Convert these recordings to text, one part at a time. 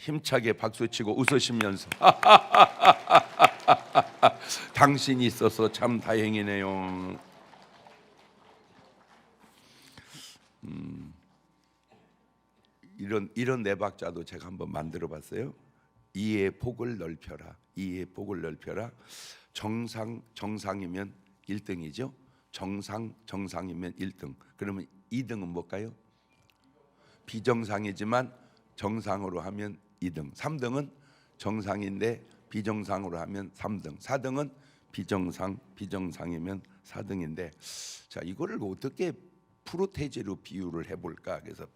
힘차게 박수치고 웃으시면서 당신이 있어서 참 다행이네요. 이런 네 박자도 제가 한번 만들어봤어요. 이의 폭을 넓혀라. 이의 폭을 넓혀라. 정상이면 1등이죠. 정상이면 1등. 그러면 2등은 뭘까요? 비정상이지만 정상으로 하면 2등. 3등은 정상인데 비정상으로 하면 3등. 4등은 비정상이면 4등인데, 자, 이거를 어떻게 프로테제로 비유를 해볼까? 그래서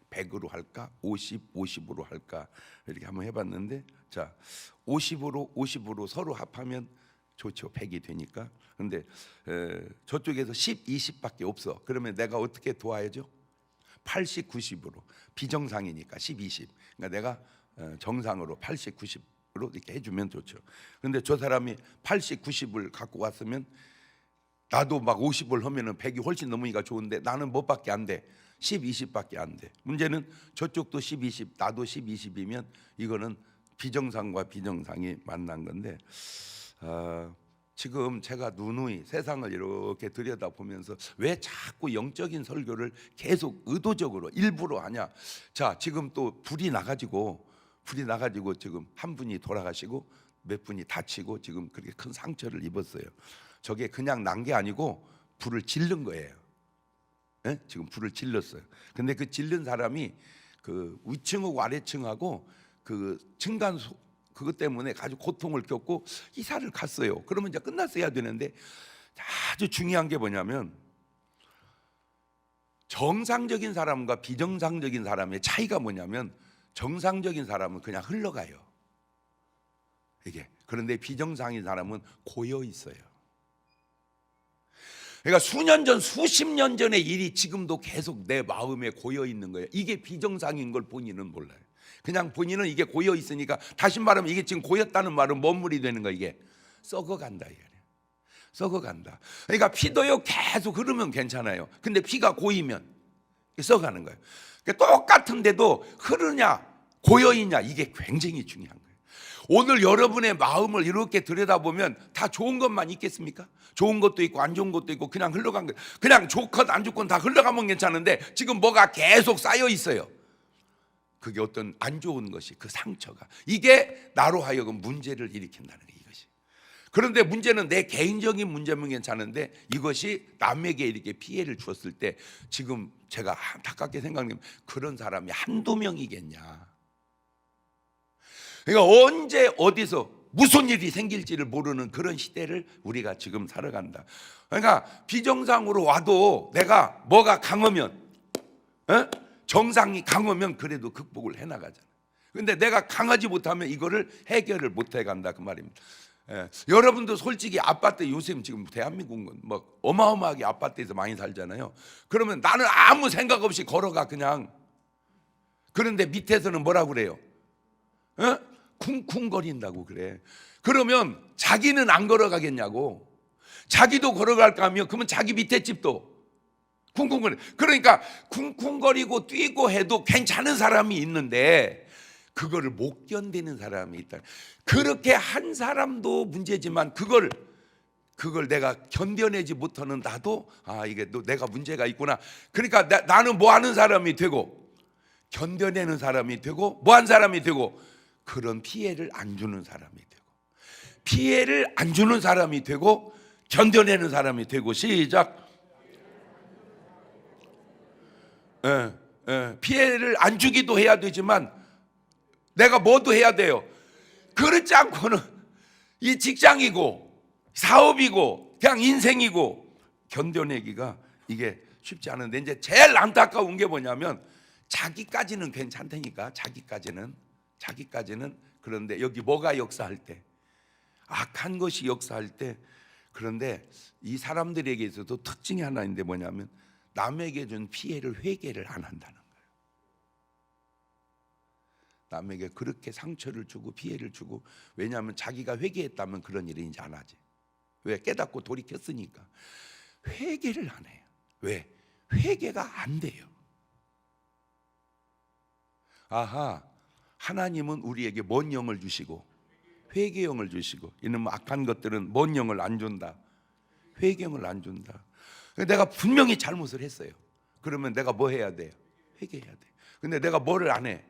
100으로 할까? 50으로 할까? 이렇게 한번 해봤는데, 자, 50으로 서로 합하면 좋죠. 100이 되니까. 근데 저쪽에서 10, 20밖에 없어. 그러면 내가 어떻게 도와야죠? 80, 90으로. 비정상이니까 10, 20. 그러니까 내가 정상으로 80, 90으로 이렇게 해주면 좋죠. 근데 저 사람이 80, 90을 갖고 왔으면 나도 막 50을 하면은 100이 훨씬 넘으니까 좋은데 나는 뭐밖에 안 돼. 10, 20밖에 안 돼. 문제는 저쪽도 10, 20, 나도 10, 20이면 이거는 비정상과 비정상이 만난 건데, 지금 제가 누누이 세상을 이렇게 들여다보면서 왜 자꾸 영적인 설교를 계속 의도적으로 일부러 하냐. 자, 지금 또 불이 나가지고 지금 한 분이 돌아가시고 몇 분이 다치고 지금 그렇게 큰 상처를 입었어요. 저게 그냥 난 게 아니고 불을 질른 거예요. 예? 지금 불을 질렀어요. 근데 그 질른 사람이 그 위층하고 아래층하고 그 층간 그것 때문에 아주 고통을 겪고 이사를 갔어요. 그러면 이제 끝났어야 되는데, 아주 중요한 게 뭐냐면 정상적인 사람과 비정상적인 사람의 차이가 뭐냐면, 정상적인 사람은 그냥 흘러가요. 이게. 그런데 비정상인 사람은 고여 있어요. 그러니까 수년 전, 수십 년 전의 일이 지금도 계속 내 마음에 고여 있는 거예요. 이게 비정상인 걸 본인은 몰라요. 그냥 본인은 이게 고여 있으니까, 다시 말하면 이게 지금 고였다는 말은 뭔 말이 되는 거야? 이게 썩어간다. 썩어간다. 그러니까 피도요 계속 흐르면 괜찮아요. 근데 피가 고이면 썩어가는 거예요. 그러니까 똑같은데도 흐르냐 고여 있냐, 이게 굉장히 중요한 거예요. 오늘 여러분의 마음을 이렇게 들여다보면 다 좋은 것만 있겠습니까? 좋은 것도 있고 안 좋은 것도 있고 그냥 흘러간 거예요. 그냥 좋건 안 좋건 다 흘러가면 괜찮은데 지금 뭐가 계속 쌓여 있어요. 그게 어떤 안 좋은 것이, 그 상처가, 이게 나로 하여금 문제를 일으킨다는 거예요. 이것이. 그런데 문제는 내 개인적인 문제면 괜찮은데 이것이 남에게 이렇게 피해를 주었을 때 지금 제가 안타깝게 생각하면 그런 사람이 한두 명이겠냐. 그러니까 언제 어디서 무슨 일이 생길지를 모르는 그런 시대를 우리가 지금 살아간다. 그러니까 비정상으로 와도 내가 뭐가 강하면, 정상이 강하면 그래도 극복을 해나가잖아. 근데 내가 강하지 못하면 이거를 해결을 못 해간다, 그 말입니다. 여러분도 솔직히 아파트, 요즘 지금 대한민국은 뭐 어마어마하게 아파트에서 많이 살잖아요. 그러면 나는 아무 생각 없이 걸어가 그냥. 그런데 밑에서는 뭐라고 그래요? 쿵쿵거린다고 그래. 그러면 자기는 안 걸어가겠냐고. 자기도 걸어갈까 하면 그러면 자기 밑에 집도 쿵쿵거려. 그러니까 쿵쿵거리고 뛰고 해도 괜찮은 사람이 있는데 그거를 못 견디는 사람이 있다. 그렇게 한 사람도 문제지만 그걸 내가 견뎌내지 못하는 나도, 이게 내가 문제가 있구나. 그러니까 나는 뭐 하는 사람이 되고, 견뎌내는 사람이 되고, 뭐 한 사람이 되고, 그런 피해를 안 주는 사람이 되고, 피해를 안 주는 사람이 되고, 견뎌내는 사람이 되고. 시작. 피해를 안 주기도 해야 되지만 내가 뭐도 해야 돼요. 그렇지 않고는 이 직장이고 사업이고 그냥 인생이고 견뎌내기가 이게 쉽지 않은데, 이제 제일 안타까운 게 뭐냐면 자기까지는 괜찮다니까. 자기까지는. 그런데 여기 뭐가 역사할 때, 악한 것이 역사할 때, 그런데 이 사람들에게 있어도 특징이 하나 있는데 뭐냐면 남에게 준 피해를 회개를 안 한다는 거예요. 남에게 그렇게 상처를 주고 피해를 주고, 왜냐하면 자기가 회개했다면 그런 일을 이제 안 하지. 왜? 깨닫고 돌이켰으니까. 회개를 안 해요. 왜? 회개가 안 돼요. 하나님은 우리에게 뭔 영을 주시고 회개영을 주시고, 이놈 악한 것들은 뭔 영을 안 준다? 회개영을 안 준다. 내가 분명히 잘못을 했어요. 그러면 내가 뭐 해야 돼요? 회개해야 돼. 근데 내가 뭐를 안 해?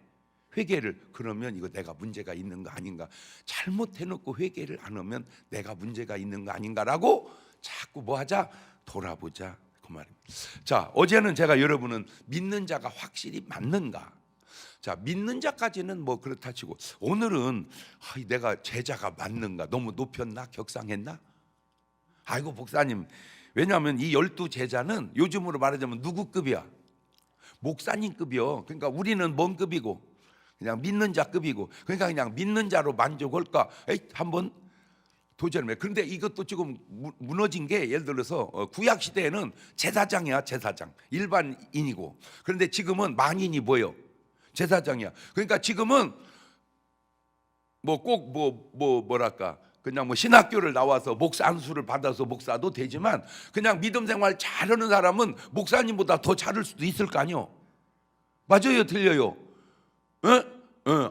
회개를. 그러면 이거 내가 문제가 있는 거 아닌가? 잘못해놓고 회개를 안 하면 내가 문제가 있는 거 아닌가라고 자꾸 뭐 하자? 돌아보자, 그 말입니다. 자, 어제는 제가 여러분은 믿는 자가 확실히 맞는가? 자, 믿는 자까지는 뭐 그렇다 치고, 오늘은 내가 제자가 맞는가? 너무 높였나? 격상했나? 아이고 목사님, 왜냐하면 이 12제자는 요즘으로 말하자면 누구 급이야? 목사님 급이요. 그러니까 우리는 뭔 급이고? 그냥 믿는 자 급이고. 그러니까 그냥 믿는 자로 만족할까? 한번 도전해. 그런데 이것도 지금 무너진 게, 예를 들어서 구약 시대에는 제사장이야, 제사장. 일반인이고. 그런데 지금은 만인이 뭐예요? 제사장이야. 그러니까 지금은 뭐 꼭 뭐랄까, 그냥 뭐 신학교를 나와서 목사 안수를 받아서 목사도 되지만, 그냥 믿음 생활 잘하는 사람은 목사님보다 더 잘할 수도 있을 거 아니요. 맞아요, 틀려요?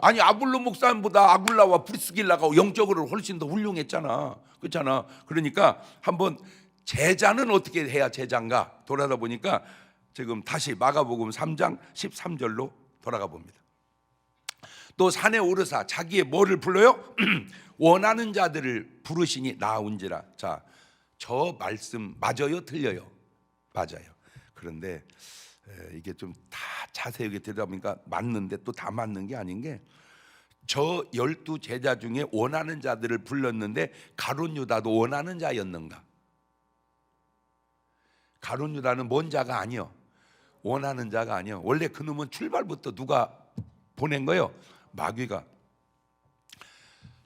아니 아블로 목사님보다 아굴라와 프리스길라가 영적으로 훨씬 더 훌륭했잖아. 그렇잖아. 그러니까 한번 제자는 어떻게 해야 제자인가 돌아다 보니까 지금 다시 마가복음 3장 13절로 돌아가 봅니다. 또 산에 오르사 자기의 뭐를 불러요? 원하는 자들을 부르시니 나온지라. 자, 저 말씀 맞아요, 틀려요? 맞아요. 그런데 이게 좀 다 자세하게 들여다보니까 맞는데 또 다 맞는 게 아닌 게, 저 12제자 중에 원하는 자들을 불렀는데 가룟 유다도 원하는 자였는가? 가룟 유다는 뭔 자가 아니요, 원하는 자가 아니요. 원래 그놈은 출발부터 누가 보낸 거예요? 마귀가.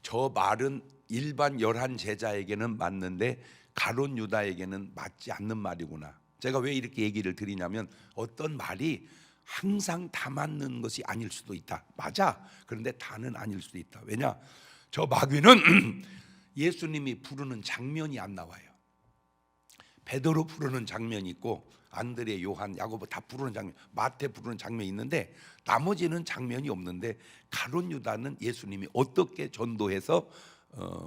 저 말은 일반 11제자에게는 맞는데 가룟 유다에게는 맞지 않는 말이구나. 제가 왜 이렇게 얘기를 드리냐면, 어떤 말이 항상 다 맞는 것이 아닐 수도 있다. 맞아. 그런데 다는 아닐 수도 있다. 왜냐? 저 마귀는 예수님이 부르는 장면이 안 나와요. 베드로 부르는 장면이 있고, 안드레, 요한, 야고보 다 부르는 장면, 마태 부르는 장면이 있는데 나머지는 장면이 없는데, 가룟 유다는 예수님이 어떻게 전도해서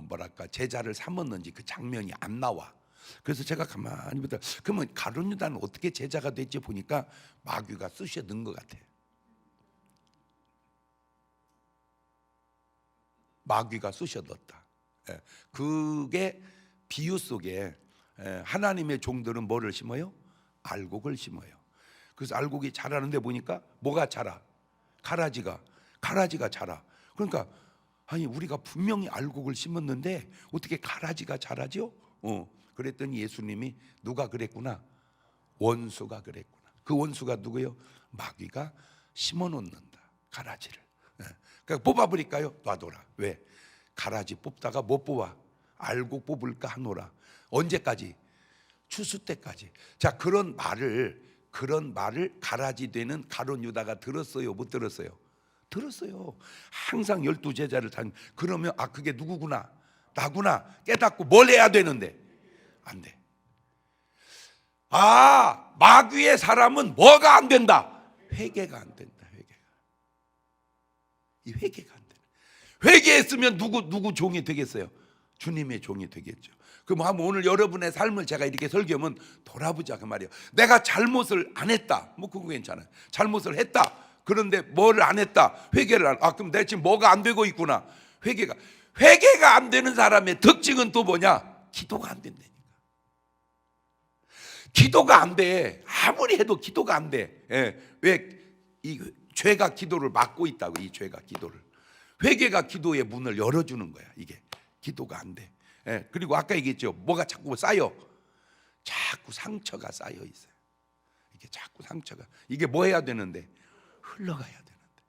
뭐랄까 제자를 삼았는지 그 장면이 안 나와. 그래서 제가 가만히 보다, 그러면 가룟 유다는 어떻게 제자가 됐지 보니까 마귀가 쑤셔 넣은 것 같아. 마귀가 쑤셔 넣었다. 그게 비유 속에 하나님의 종들은 뭐를 심어요? 알곡을 심어요. 그래서 알곡이 자라는데 보니까 뭐가 자라? 가라지가 자라. 그러니까 아니 우리가 분명히 알곡을 심었는데 어떻게 가라지가 자라죠? 그랬더니 예수님이 누가 그랬구나? 원수가 그랬구나. 그 원수가 누구예요? 마귀가 심어놓는다, 가라지를. 그러니까 뽑아버릴까요? 놔둬라. 왜? 가라지 뽑다가 못 뽑아. 알곡 뽑을까 하노라. 언제까지? 추수 때까지. 자, 그런 말을 가라지 되는 가룟 유다가 들었어요? 못 들었어요? 들었어요. 항상 12제자를 다니. 그러면 그게 누구구나? 나구나. 깨닫고 뭘 해야 되는데? 안 돼. 마귀의 사람은 뭐가 안 된다? 회개가 안 된다. 회개가 안 된다. 회개했으면 누구 종이 되겠어요? 주님의 종이 되겠죠. 그럼 한번 오늘 여러분의 삶을 제가 이렇게 설교하면 돌아보자 그 말이에요. 내가 잘못을 안 했다. 뭐 그거 괜찮아요. 잘못을 했다. 그런데 뭐를 안 했다? 회개를 안. 그럼 내가 지금 뭐가 안 되고 있구나. 회개가 안 되는 사람의 특징은 또 뭐냐? 기도가 안 된다니까. 기도가 안 돼. 아무리 해도 기도가 안 돼. 왜? 이 죄가 기도를 막고 있다고. 이 죄가 기도를. 회개가 기도의 문을 열어주는 거야. 이게 기도가 안 돼. 그리고 아까 얘기했죠. 뭐가 자꾸 쌓여? 자꾸 상처가 쌓여 있어요. 이게 자꾸 상처가. 이게 뭐 해야 되는데? 흘러가야 되는데.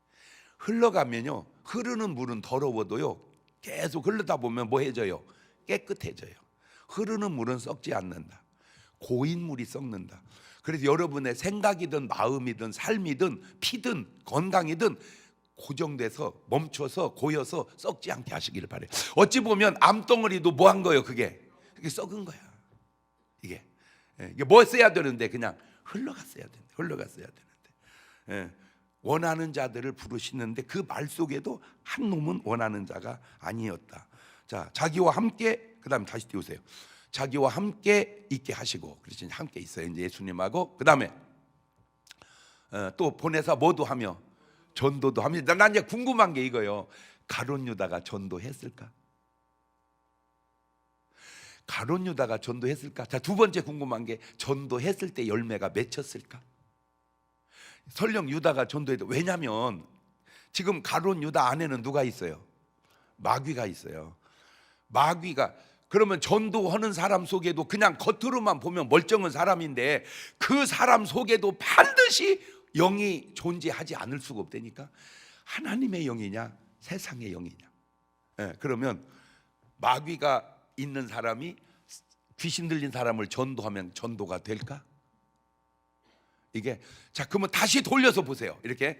흘러가면요, 흐르는 물은 더러워도요, 계속 흐르다 보면 뭐 해져요? 깨끗해져요. 흐르는 물은 썩지 않는다. 고인 물이 썩는다. 그래서 여러분의 생각이든 마음이든 삶이든 피든 건강이든 고정돼서 멈춰서 고여서 썩지 않게 하시기를 바래요. 어찌 보면 암덩어리도 뭐 한 거예요? 그게 썩은 거야. 이게 뭐 써야 되는데 그냥 흘러갔어야 되는데. 원하는 자들을 부르시는데 그 말 속에도 한 놈은 원하는 자가 아니었다. 자, 자기와 함께, 그다음에 다시 띄우세요. 자기와 함께 있게 하시고, 그렇지, 함께 있어요. 이제 예수님하고. 그다음에 또 보내사 뭐도 하며 전도도 합니다. 난 이제 궁금한 게 이거요. 가룟 유다가 전도했을까? 가룟 유다가 전도했을까? 자, 두 번째 궁금한 게 전도했을 때 열매가 맺혔을까? 설령 유다가 전도해도, 왜냐하면 지금 가룟 유다 안에는 누가 있어요? 마귀가 있어요. 마귀가, 그러면 전도하는 사람 속에도 그냥 겉으로만 보면 멀쩡한 사람인데 그 사람 속에도 반드시 영이 존재하지 않을 수가 없다니까. 하나님의 영이냐 세상의 영이냐. 그러면 마귀가 있는 사람이 귀신 들린 사람을 전도하면 전도가 될까? 이게, 자, 그러면 다시 돌려서 보세요. 이렇게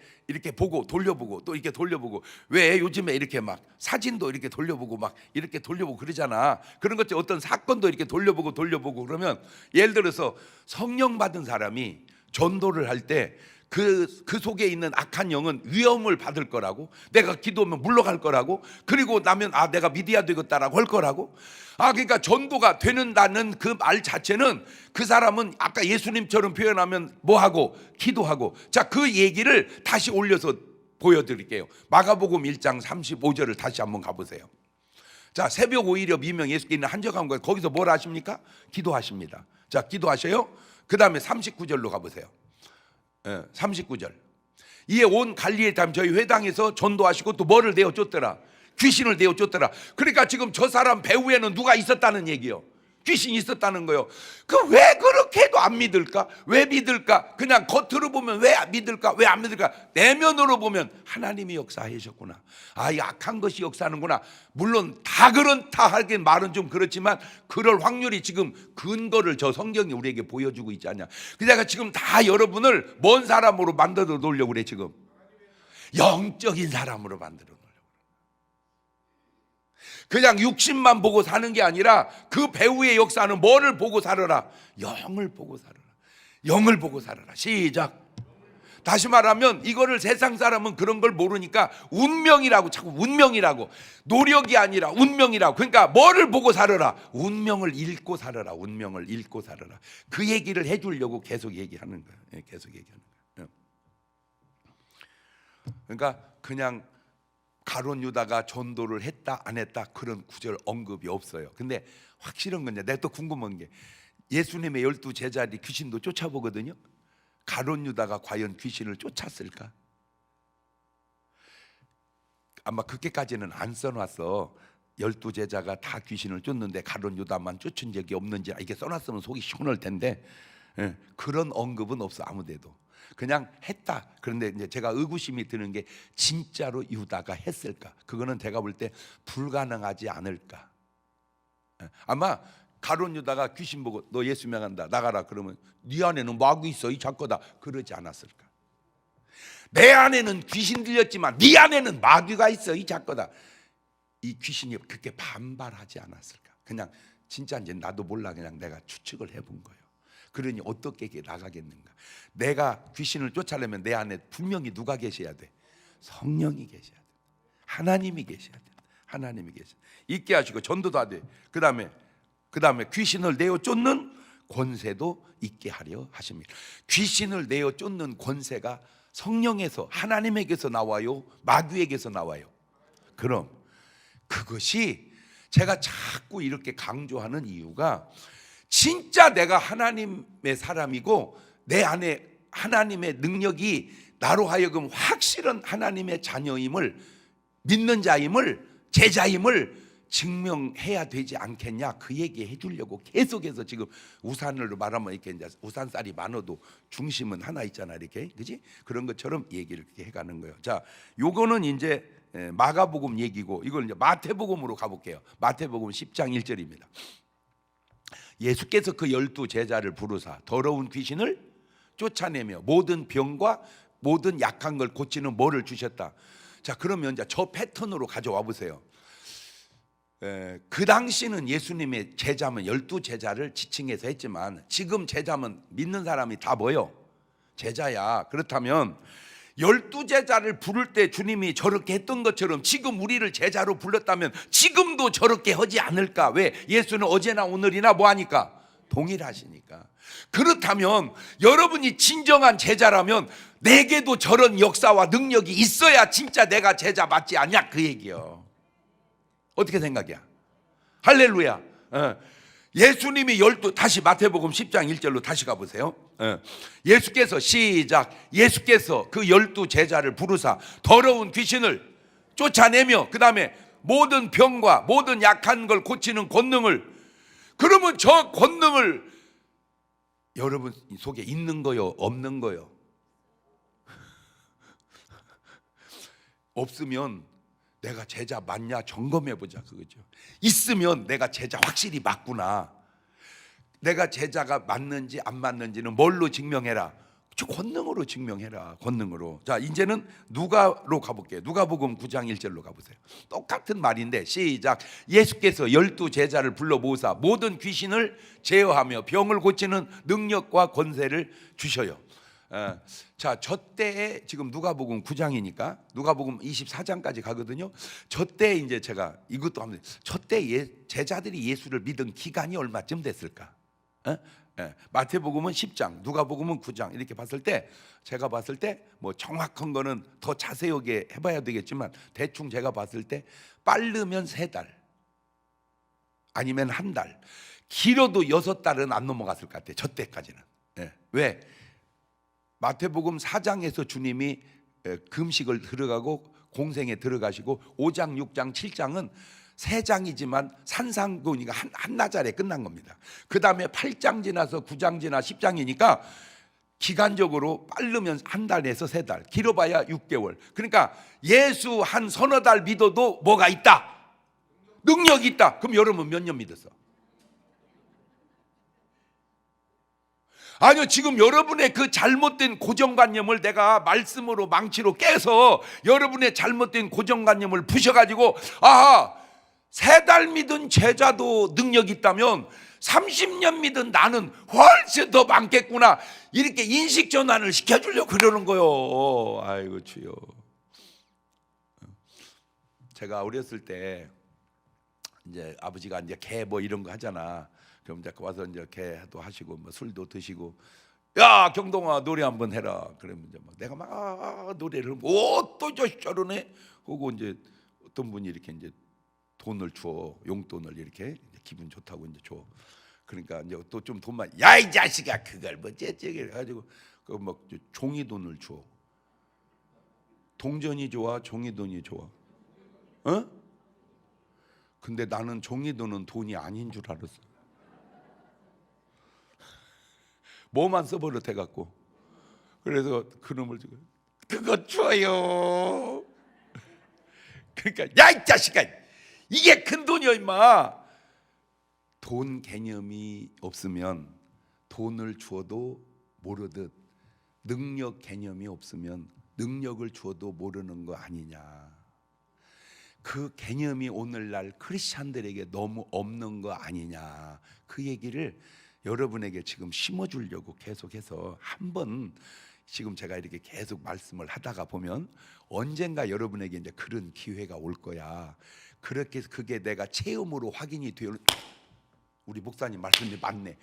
보고 돌려보고 또 이렇게 돌려보고. 왜 요즘에 이렇게 막 사진도 이렇게 돌려보고 막 이렇게 돌려보고 그러잖아. 그런 것처럼 어떤 사건도 이렇게 돌려보고 그러면, 예를 들어서 성령 받은 사람이 전도를 할 때 그 속에 있는 악한 영은 위험을 받을 거라고, 내가 기도하면 물러갈 거라고, 그리고 나면 내가 믿어야 되겠다라고 할 거라고. 그러니까 전도가 되는다는 그 말 자체는 그 사람은 아까 예수님처럼 표현하면 뭐하고 기도하고. 자, 그 얘기를 다시 올려서 보여드릴게요. 마가복음 1장 35절을 다시 한번 가보세요. 자, 새벽 오히려 미명 예수께 있는 한적한 것, 거기서 뭘 하십니까? 기도하십니다. 자, 기도하셔요. 그 다음에 39절로 가보세요. 39절. 이에 온 갈릴리에 담 저희 회당에서 전도하시고 또 뭐를 내어 쫓더라? 귀신을 내어 쫓더라. 그러니까 지금 저 사람 배후에는 누가 있었다는 얘기요? 귀신이 있었다는 거요. 왜 그렇게 해도 안 믿을까? 왜 믿을까? 그냥 겉으로 보면 왜 믿을까? 왜 안 믿을까? 내면으로 보면 하나님이 역사하셨구나. 이 악한 것이 역사하는구나. 물론 다 그렇다 하긴 말은 좀 그렇지만 그럴 확률이 지금 근거를 저 성경이 우리에게 보여주고 있지 않냐. 내가 지금 다 여러분을 뭔 사람으로 만들어 놓으려고 그래. 지금 영적인 사람으로 만들어. 그냥 육신만 보고 사는 게 아니라 그 배후의 역사는 뭐를 보고 살아라? 영을 보고 살아라. 영을 보고 살아라. 시작. 다시 말하면 이거를 세상 사람은 그런 걸 모르니까 운명이라고, 자꾸 운명이라고, 노력이 아니라 운명이라고. 그러니까 뭐를 보고 살아라? 운명을 읽고 살아라. 운명을 읽고 살아라. 그 얘기를 해주려고 계속 얘기하는 거예요. 계속 얘기하는 거예요. 그러니까 그냥 가룟 유다가 전도를 했다 안 했다 그런 구절 언급이 없어요. 근데 확실한 건요, 내가 또 궁금한 게, 예수님의 12 제자들이 귀신도 쫓아보거든요. 가룟 유다가 과연 귀신을 쫓았을까? 아마 그렇게까지는 안 써놨어. 12 제자가 다 귀신을 쫓는데 가룟 유다만 쫓은 적이 없는지, 이게 써놨으면 속이 시원할 텐데 그런 언급은 없어. 아무데도. 그냥 했다. 그런데 이제 제가 의구심이 드는 게, 진짜로 유다가 했을까? 그거는 제가 볼 때 불가능하지 않을까. 아마 가룟 유다가 귀신 보고 너 예수 명한다 나가라 그러면 네 안에는 마귀 있어 이 작거다 그러지 않았을까? 내 안에는 귀신 들렸지만 네 안에는 마귀가 있어 이 작거다, 이 귀신이 그렇게 반발하지 않았을까? 그냥 진짜인지 나도 몰라, 그냥 내가 추측을 해본 거예요. 그러니 어떻게 나가겠는가? 내가 귀신을 쫓아내면 내 안에 분명히 누가 계셔야 돼? 성령이 계셔야 돼. 하나님이 계셔야 돼. 하나님이 계셔. 있게 하시고 전도도 하되, 그 다음에 귀신을 내어 쫓는 권세도 있게 하려 하십니다. 귀신을 내어 쫓는 권세가 성령에서, 하나님에게서 나와요? 마귀에게서 나와요? 그럼 그것이 제가 자꾸 이렇게 강조하는 이유가, 진짜 내가 하나님의 사람이고 내 안에 하나님의 능력이 나로 하여금 확실한 하나님의 자녀임을, 믿는 자임을, 제자임을 증명해야 되지 않겠냐, 그 얘기 해주려고 계속해서 지금 우산으로 말하면 이렇게 이제 우산살이 많아도 중심은 하나 있잖아, 이렇게, 그지? 그런 것처럼 얘기를 이렇게 해가는 거예요. 자, 요거는 이제 마가복음 얘기고, 이걸 이제 마태복음으로 가볼게요. 마태복음 10장 1절입니다. 예수께서 그 12 제자를 부르사 더러운 귀신을 쫓아내며 모든 병과 모든 약한 걸 고치는 뭐를 주셨다. 자, 그러면 이제 저 패턴으로 가져와 보세요. 그 당시는 예수님의 제자면 12 제자를 지칭해서 했지만 지금 제자면 믿는 사람이 다 뭐요? 제자야. 그렇다면 열두 제자를 부를 때 주님이 저렇게 했던 것처럼 지금 우리를 제자로 불렀다면 지금도 저렇게 하지 않을까? 왜? 예수는 어제나 오늘이나 뭐하니까? 동일하시니까. 그렇다면 여러분이 진정한 제자라면 내게도 저런 역사와 능력이 있어야 진짜 내가 제자 맞지 않냐 그 얘기요. 어떻게 생각이야? 할렐루야. 예수님이 다시 마태복음 10장 1절로 다시 가보세요. 예수께서 시작. 예수께서 그 12제자를 부르사 더러운 귀신을 쫓아내며 그 다음에 모든 병과 모든 약한 걸 고치는 권능을, 그러면 저 권능을 여러분 속에 있는 거요 없는 거요? 없으면 내가 제자 맞냐 점검해 보자 그거죠. 있으면 내가 제자 확실히 맞구나. 내가 제자가 맞는지 안 맞는지는 뭘로 증명해라? 저 권능으로 증명해라. 권능으로. 자, 이제는 누가로 가볼게요. 누가복음 9장 1절로 가보세요. 똑같은 말인데 시작. 예수께서 12제자를 불러 모으사 모든 귀신을 제어하며 병을 고치는 능력과 권세를 주셔요. 자, 저 때에 지금 누가복음 9장이니까 누가복음 24장까지 가거든요. 저 때 이제 제가 이것도 하면 저 때 제자들이 예수를 믿은 기간이 얼마쯤 됐을까? 마태복음은 10장, 누가복음은 9장 이렇게 봤을 때 제가 봤을 때 뭐 정확한 거는 더 자세하게 해봐야 되겠지만 대충 제가 봤을 때 빠르면 3달 아니면 1달, 길어도 6달은 안 넘어갔을 것 같아요. 저 때까지는. 왜? 마태복음 4장에서 주님이 금식을 들어가고 공생에 들어가시고 5장, 6장, 7장은 3장이지만 산상고니까 한나절에 끝난 겁니다. 그 다음에 8장 지나서 9장 지나 10장이니까 기간적으로 빠르면 1달에서 3달, 길어봐야 6개월. 그러니까 예수 한 서너 달 믿어도 뭐가 있다? 능력이 있다. 그럼 여러분 몇 년 믿었어? 아니요, 지금 여러분의 그 잘못된 고정관념을 내가 말씀으로 망치로 깨서 여러분의 잘못된 고정관념을 부셔가지고 아하, 3달 믿은 제자도 능력이 있다면 30년 믿은 나는 훨씬 더 많겠구나, 이렇게 인식 전환을 시켜주려고 그러는 거요. 아이고 주여. 제가 어렸을 때 이제 아버지가 이제 개 뭐 이런 거 하잖아. 그럼 이제 와서 이제 개도 하시고 뭐 술도 드시고, 야 경동아 노래 한번 해라. 그러면 이제 막 내가 막 노래를 또 저러네 하고 이제 어떤 분이 이렇게 이제 돈을 줘, 용돈을 이렇게 기분 좋다고 이제 줘. 그러니까 이제 또 좀 돈만, 야 이 자식아 그걸 뭐 째째게 해가지고 그 막 종이 돈을 줘. 동전이 좋아, 종이 돈이 좋아? 근데 나는 종이 돈은 돈이 아닌 줄 알았어. 뭐만 써버릇 해갖고. 그래서 그놈을 주고 그거 줘요. 그러니까 야 이 자식아 이게 큰 돈이야 임마. 돈 개념이 없으면 돈을 주어도 모르듯 능력 개념이 없으면 능력을 주어도 모르는 거 아니냐. 그 개념이 오늘날 크리스찬들에게 너무 없는 거 아니냐. 그 얘기를 여러분에게 지금 심어주려고 계속해서 한번 지금 제가 이렇게 계속 말씀을 하다가 보면 언젠가 여러분에게 이제 그런 기회가 올 거야. 그렇게 그게 내가 체험으로 확인이 되어, 우리 목사님 말씀이 맞네.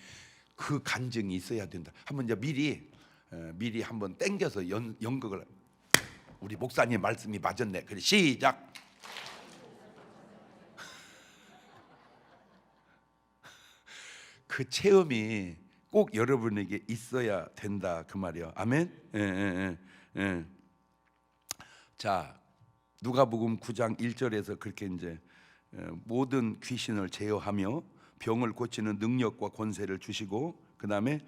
그 간증이 있어야 된다. 한번 이제 미리 한번 땡겨서 연극을, 우리 목사님 말씀이 맞았네. 그래 시작. 그 체험이 꼭 여러분에게 있어야 된다 그 말이요. 아멘. 자, 누가복음 9장 1절에서 그렇게 이제 모든 귀신을 제어하며 병을 고치는 능력과 권세를 주시고, 그 다음에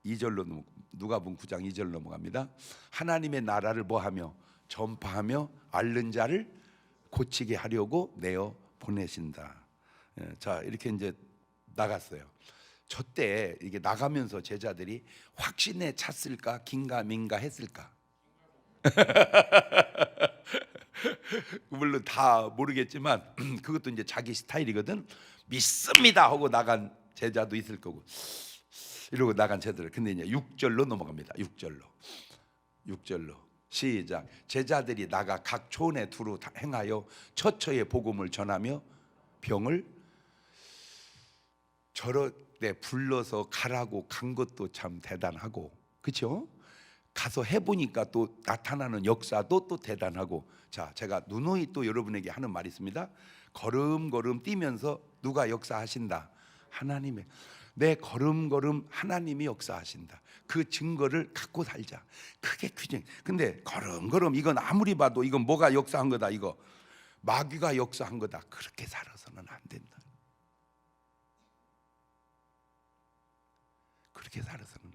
2절로 누가복음 9장 2절 넘어갑니다. 하나님의 나라를 뭐하며 전파하며 앓는 자를 고치게 하려고 내어 보내신다. 자, 이렇게 이제 나갔어요. 저 때 이게 나가면서 제자들이 확신에 찼을까 긴가민가 했을까? 물론 다 모르겠지만 그것도 이제 자기 스타일이거든. 믿습니다 하고 나간 제자도 있을 거고 이러고 나간 제자들. 근데 이제 6절로 넘어갑니다. 6절로 시작. 제자들이 나가 각 촌에 두루 행하여 처처에 복음을 전하며 병을 저럴 때 불러서 가라고 간 것도 참 대단하고, 그렇죠? 가서 해보니까 또 나타나는 역사도 또 대단하고. 자, 제가 누누이 또 여러분에게 하는 말이 있습니다. 걸음걸음 뛰면서 누가 역사하신다? 하나님의. 내 걸음걸음 하나님이 역사하신다. 그 증거를 갖고 살자. 그게 규정. 근데 걸음걸음 이건 아무리 봐도 이건 뭐가 역사한 거다, 이거 마귀가 역사한 거다, 그렇게 살아서는 안 된다. 그렇게 살아서는,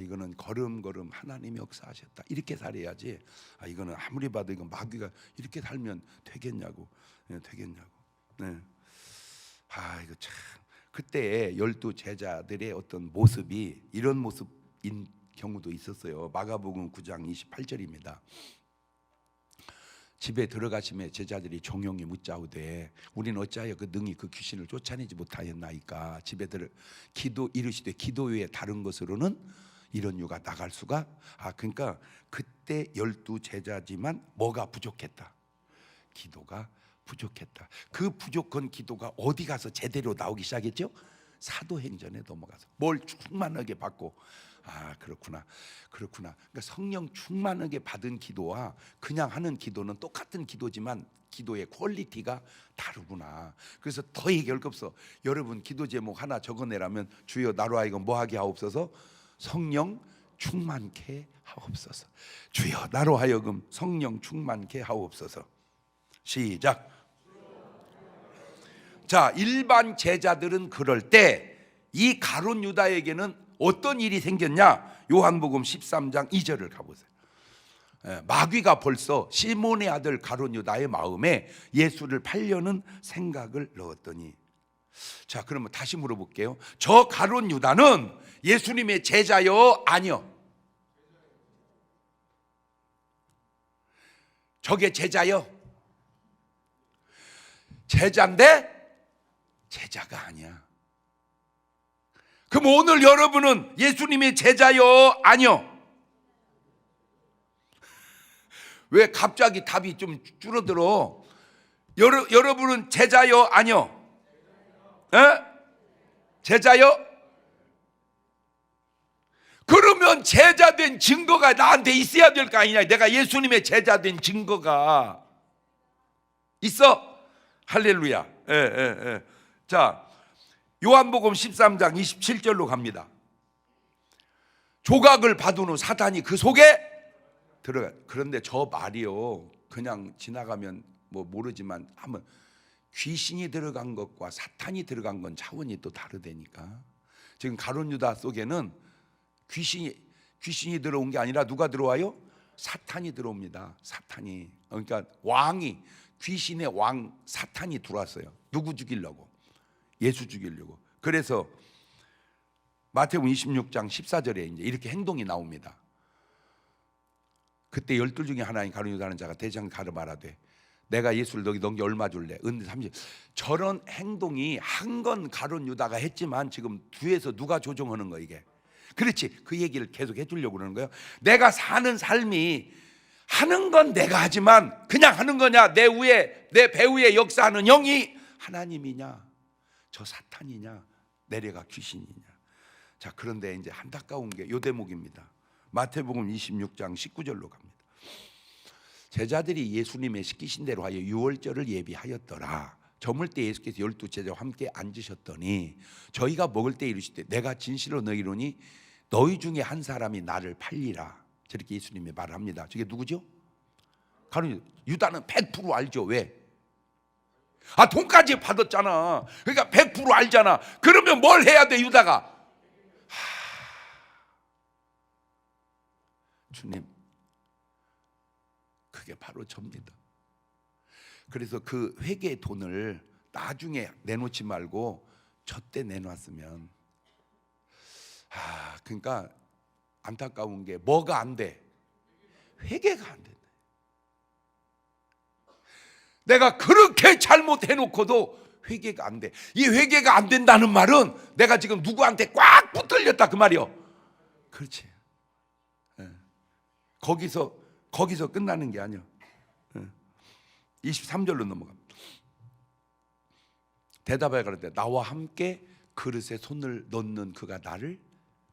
이거는 걸음걸음 하나님이 역사하셨다, 이렇게 살아야지. 이거는 아무리 봐도 이건 마귀가 이렇게 살면 되겠냐고. 되겠냐고. 네. 이거 참, 그때 12 제자들의 어떤 모습이 이런 모습인 경우도 있었어요. 마가복음 9장 28절입니다. 집에 들어가시매 제자들이 종용이 묻자오되 우리는 어찌하여 그 능히 그 귀신을 쫓아내지 못하였나이까. 집에 들어 기도 이르시되 기도 외에 다른 것으로는 이런 유가 나갈 수가. 그러니까 그때 12 제자지만 뭐가 부족했다? 기도가 부족했다. 그 부족한 기도가 어디 가서 제대로 나오기 시작했죠? 사도행전에 넘어가서 뭘 충만하게 받고. 그렇구나. 그러니까 성령 충만하게 받은 기도와 그냥 하는 기도는 똑같은 기도지만 기도의 퀄리티가 다르구나. 그래서 더 얘기할 거 없어. 여러분 기도 제목 하나 적어내라면 주여 나로 하여금 뭐하게 하옵소서? 성령 충만케 하옵소서. 주여 나로 하여금 성령 충만케 하옵소서. 시작. 자, 일반 제자들은 그럴 때 이 가룟 유다에게는 어떤 일이 생겼냐? 요한복음 13장 2절을 가보세요. 마귀가 벌써 시몬의 아들 가룟 유다의 마음에 예수를 팔려는 생각을 넣었더니. 자, 그러면 다시 물어볼게요. 저 가룟 유다는 예수님의 제자요, 아니요? 저게 제자요? 제자인데 제자가 아니야. 그럼 오늘 여러분은 예수님의 제자요, 아니요? 왜 갑자기 답이 좀 줄어들어? 여러분은 제자요, 아니요? 제자요? 그러면 제자된 증거가 나한테 있어야 될 거 아니냐? 내가 예수님의 제자된 증거가 있어? 할렐루야. 자, 요한복음 13장 27절로 갑니다. 조각을 받은 후 사탄이 그 속에 들어가. 그런데 저 말이요, 그냥 지나가면 뭐 모르지만 한번 귀신이 들어간 것과 사탄이 들어간 건 차원이 또 다르다니까. 지금 가룟 유다 속에는 귀신이 들어온 게 아니라 누가 들어와요? 사탄이 들어옵니다. 사탄이. 그러니까 왕이, 귀신의 왕 사탄이 들어왔어요. 누구 죽이려고? 예수 죽이려고. 그래서 마태복음 26장 14절에 이제 이렇게 행동이 나옵니다. 그때 12 중에 하나인 가룟 유다라는 자가 대장 가르 말하되 내가 예수를 너기 넘겨 얼마 줄래? 은대 30. 저런 행동이 한 건 가룟 유다가 했지만 지금 뒤에서 누가 조종하는 거야 이게? 그렇지. 그 얘기를 계속 해주려고 그러는 거예요. 내가 사는 삶이 하는 건 내가 하지만 그냥 하는 거냐? 내 배 위에 역사하는 영이 하나님이냐? 저 사탄이냐? 내려가 귀신이냐? 자, 그런데 이제 안타까운 게 요 대목입니다. 마태복음 26장 19절로 갑니다. 제자들이 예수님의 시키신 대로 하여 유월절을 예비하였더라. 저물 때 예수께서 12 제자와 함께 앉으셨더니 저희가 먹을 때 이르시되 내가 진실로 너희로니 너희 중에 한 사람이 나를 팔리라. 저렇게 예수님이 말합니다. 저게 누구죠? 가룟 유다는 100% 알죠. 왜? 돈까지 받았잖아. 그러니까 100% 알잖아. 그러면 뭘 해야 돼 유다가? 주님, 그게 바로 접니다. 그래서 그 회개의 돈을 나중에 내놓지 말고 저때 내놨으면. 그러니까 안타까운 게 뭐가 안 돼? 회개가 안 된다. 내가 그렇게 잘못해놓고도 회개가 안 돼. 이 회개가 안 된다는 말은 내가 지금 누구한테 꽉 붙들렸다 그 말이요. 그렇지. 거기서 거기서 끝나는 게 아니야. 23절로 넘어갑니다. 대답하여 가로되 나와 함께 그릇에 손을 넣는 그가 나를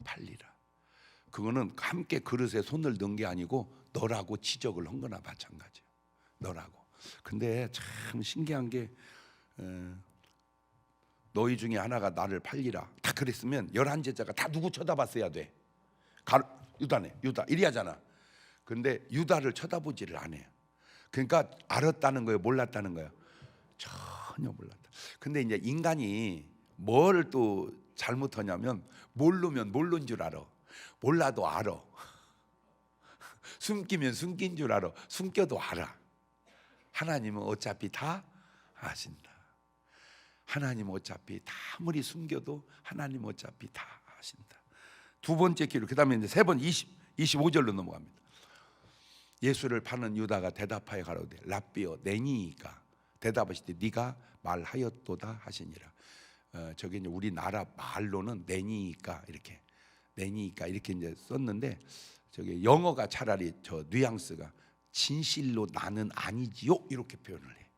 팔리라. 그거는 함께 그릇에 손을 넣은 게 아니고 너라고 지적을 한 거나 마찬가지야. 너라고. 근데 참 신기한 게 너희 중에 하나가 나를 팔리라 다 그랬으면 11제자가 다 누구 쳐다봤어야 돼? 유다네. 유다 이리 하잖아. 근데 유다를 쳐다보지를 않아요. 그러니까 알았다는 거예요, 몰랐다는 거예요? 전혀 몰랐다. 근데 이제 인간이 뭘 또 잘못하냐면 모르면 모른 줄 알아. 몰라도 알아. 숨기면 숨긴 줄 알아. 숨겨도 알아. 하나님은 어차피 다 아신다. 하나님 어차피 다 아무리 숨겨도 하나님 어차피 다 아신다. 두 번째 기록. 그 다음에 이제 세 번 25절로 넘어갑니다. 예수를 파는 유다가 대답하여 가로되 랍비여 내니이까 대답하시되 네가 말하였도다 하시니라. 저게 이제 우리나라 말로는 내니이까 이렇게 내니이까 이렇게 이제 썼는데 저게 영어가 차라리 저 뉘앙스가 진실로 나는 아니지요 이렇게 표현을 해.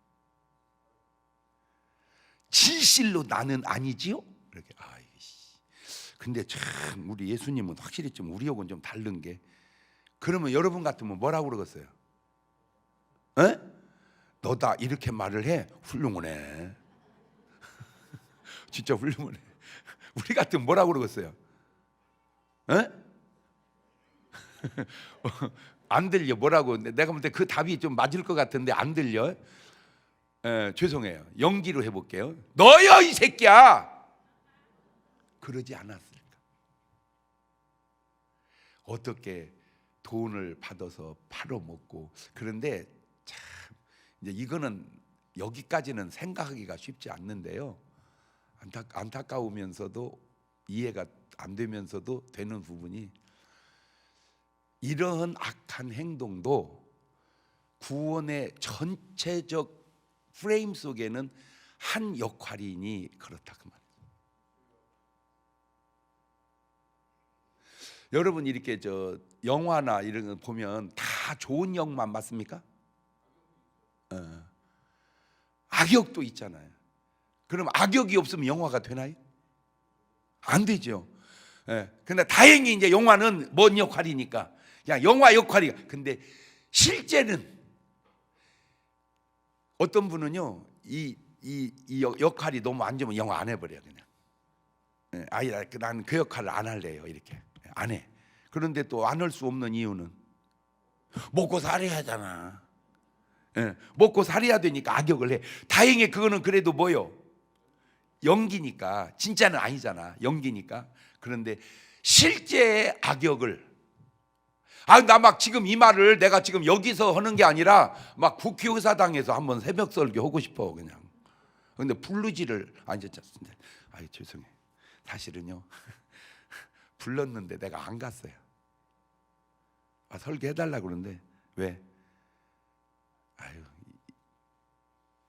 진실로 나는 아니지요 이렇게. 근데 참 우리 예수님은 확실히 좀 우리하고는 좀 다른 게, 그러면 여러분 같으면 뭐라고 그러겠어요? 에? 너다 이렇게 말을 해? 훌륭하네. 진짜 훌륭하네. 우리 같으면 뭐라고 그러겠어요? 에? 안 들려. 뭐라고? 내가 볼 때 그 답이 좀 맞을 것 같은데 안 들려. 죄송해요. 연기로 해볼게요. 너야 이 새끼야. 그러지 않았을까? 어떻게 돈을 받아서 팔아먹고. 그런데 참 이제 이거는 여기까지는 생각하기가 쉽지 않는데요. 안타까우면서도 이해가 안 되면서도 되는 부분이, 이러한 악한 행동도 구원의 전체적 프레임 속에는 한 역할이니 그렇다 그 말이에요. 여러분 이렇게 저 영화나 이런 거 보면 다 좋은 역만 맞습니까? 악역도 있잖아요. 그럼 악역이 없으면 영화가 되나요? 안 되죠. 근데 다행히 이제 영화는 뭔 역할이니까 그냥 영화 역할이. 근데 실제는 어떤 분은요 이 역할이 너무 안 좋으면 영화 안 해버려요. 그냥 아니 나는 그 역할을 안 할래요 이렇게 안 해. 그런데 또 안 할 수 없는 이유는 먹고 살아야 하잖아. 먹고 살아야 되니까 악역을 해. 다행히 그거는 그래도 뭐요? 연기니까. 진짜는 아니잖아. 연기니까. 그런데 실제 악역을, 나 막 지금 이 말을 내가 지금 여기서 하는 게 아니라 막 국회의사당에서 한번 새벽 설교 하고 싶어 그냥. 근데 부르지를 않으셨는데, 죄송해. 사실은요 불렀는데 내가 안 갔어요. 설교 해달라고 그러는데 왜?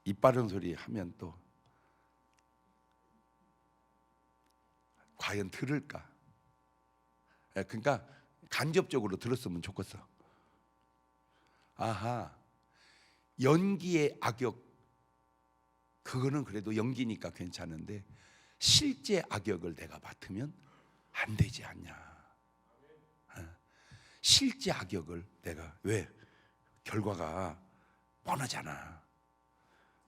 입 바른 소리 하면 또 과연 들을까? 그러니까 간접적으로 들었으면 좋겠어. 연기의 악역, 그거는 그래도 연기니까 괜찮은데 실제 악역을 내가 맡으면 안 되지 않냐. 실제 악역을 내가, 왜? 결과가 뻔하잖아.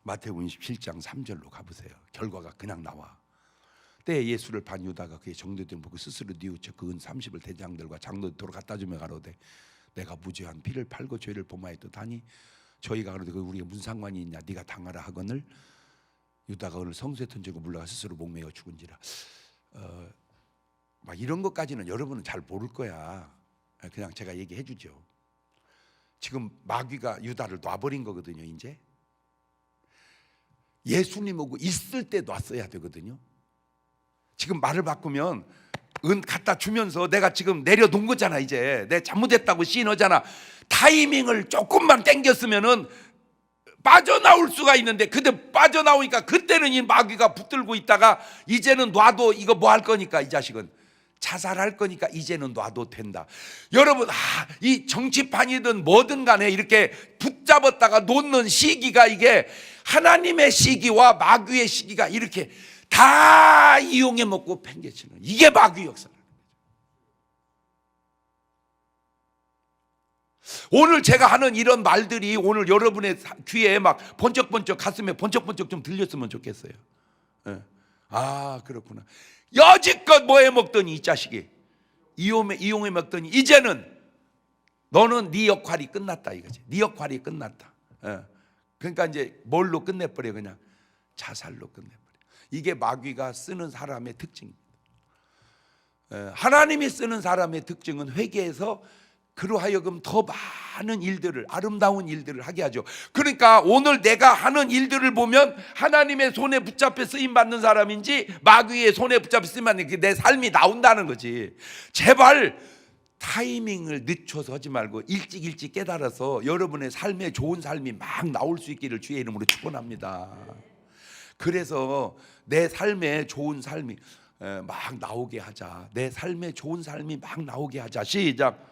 마태복음 27장 3절로 가보세요. 결과가 그냥 나와. 때에 예수를 반 유다가 그의 정도들을 보고 스스로 뉘우쳐 그 은 30을 대장들과 장로들로 갖다 주며 가로되 내가 무죄한 피를 팔고 죄를 범하였도다니 저희가 가로되 우리가 무슨 상관이 있냐. 네가 당하라 하거늘 유다가 오늘 성소에 던지고 물러가 스스로 목매어 죽은지라. 막 이런 것까지는 여러분은 잘 모를 거야. 그냥 제가 얘기해 주죠. 지금 마귀가 유다를 놔버린 거거든요. 이제 예수님하고 있을 때 놨어야 되거든요. 지금 말을 바꾸면 은 갖다 주면서 내가 지금 내려놓은 거잖아. 이제 내 잘못했다고 시인하잖아. 타이밍을 조금만 땡겼으면은 빠져나올 수가 있는데, 근데 빠져나오니까 그때는 이 마귀가 붙들고 있다가 이제는 놔도 이거 뭐 할 거니까 이 자식은 자살할 거니까 이제는 놔도 된다. 여러분, 이 정치판이든 뭐든 간에 이렇게 붙잡았다가 놓는 시기가, 이게 하나님의 시기와 마귀의 시기가 이렇게 다 이용해 먹고 팽개치는, 이게 마귀 역사라는 거죠. 오늘 제가 하는 이런 말들이 오늘 여러분의 귀에 막 번쩍번쩍, 가슴에 번쩍번쩍 좀 들렸으면 좋겠어요. 그렇구나. 여지껏 뭐 해먹더니, 이 자식이 이용해 먹더니 이제는 너는 네 역할이 끝났다 이거지. 네 역할이 끝났다. 그러니까 이제 뭘로 끝내버려? 그냥 자살로 끝내버려. 이게 마귀가 쓰는 사람의 특징입니다. 하나님이 쓰는 사람의 특징은 회개해서 그로 하여금 더 많은 일들을, 아름다운 일들을 하게 하죠. 그러니까 오늘 내가 하는 일들을 보면 하나님의 손에 붙잡혀 쓰임받는 사람인지 마귀의 손에 붙잡혀 쓰임받는, 내 삶이 나온다는 거지. 제발 타이밍을 늦춰서 하지 말고 일찍 깨달아서 여러분의 삶에 좋은 삶이 막 나올 수 있기를 주의 이름으로 축원합니다. 그래서 내 삶에 좋은 삶이 막 나오게 하자. 내 삶에 좋은 삶이 막 나오게 하자. 시작.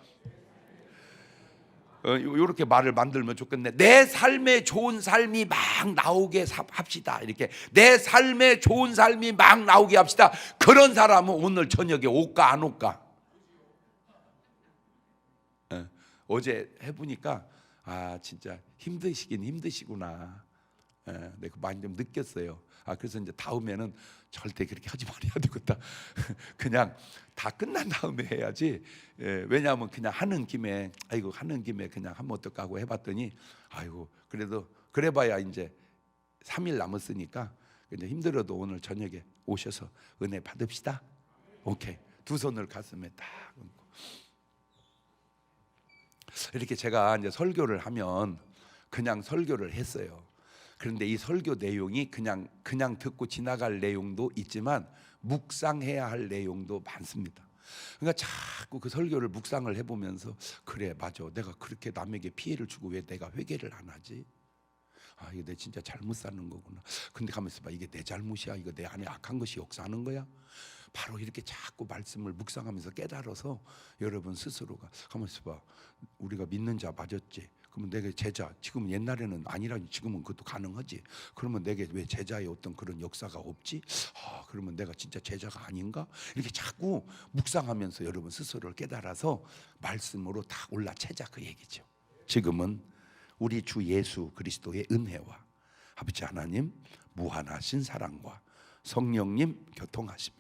이렇게 말을 만들면 좋겠네. 내 삶에 좋은 삶이 막 나오게 합시다. 이렇게 내 삶에 좋은 삶이 막 나오게 합시다. 그런 사람은 오늘 저녁에 올까 안 올까? 어제 해보니까 진짜 힘드시긴 힘드시구나. 내가 많이 좀 느꼈어요. 그래서 이제 다음에는 절대 그렇게 하지 말아야 되겠다. 그냥 다 끝난 다음에 해야지. 왜냐하면 그냥 하는 김에 하는 김에 그냥 하면 어떨까 하고 해봤더니 그래도 그래봐야 이제 3일 남았으니까 이제 힘들어도 오늘 저녁에 오셔서 은혜 받읍시다. 오케이. 두 손을 가슴에 딱 얹고. 이렇게 제가 이제 설교를 하면 그냥 설교를 했어요. 그런데 이 설교 내용이 그냥 듣고 지나갈 내용도 있지만 묵상해야 할 내용도 많습니다. 그러니까 자꾸 그 설교를 묵상을 해보면서, 그래 맞아, 내가 그렇게 남에게 피해를 주고 왜 내가 회개를 안 하지? 이거 내 진짜 잘못 사는 거구나. 근데 가만있어 봐, 이게 내 잘못이야? 이거 내 안에 악한 것이 역사하는 거야? 바로 이렇게 자꾸 말씀을 묵상하면서 깨달아서 여러분 스스로가, 가만있어 봐, 우리가 믿는 자 맞았지? 그러면 내게 제자, 지금 옛날에는 아니라니 지금은 그것도 가능하지. 그러면 내게 왜 제자의 어떤 그런 역사가 없지? 그러면 내가 진짜 제자가 아닌가? 이렇게 자꾸 묵상하면서 여러분 스스로를 깨달아서 말씀으로 다 올라채자, 그 얘기죠. 지금은 우리 주 예수 그리스도의 은혜와 아버지 하나님 무한하신 사랑과 성령님 교통하심이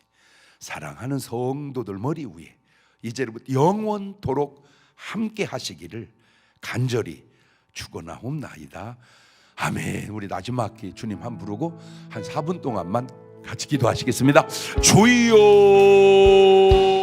사랑하는 성도들 머리 위에 이제부터 영원토록 함께 하시기를 간절히 축원하옵나이다. 아멘. 우리 마지막 주님 한 부르고 한 4분 동안만 같이 기도하시겠습니다. 주여.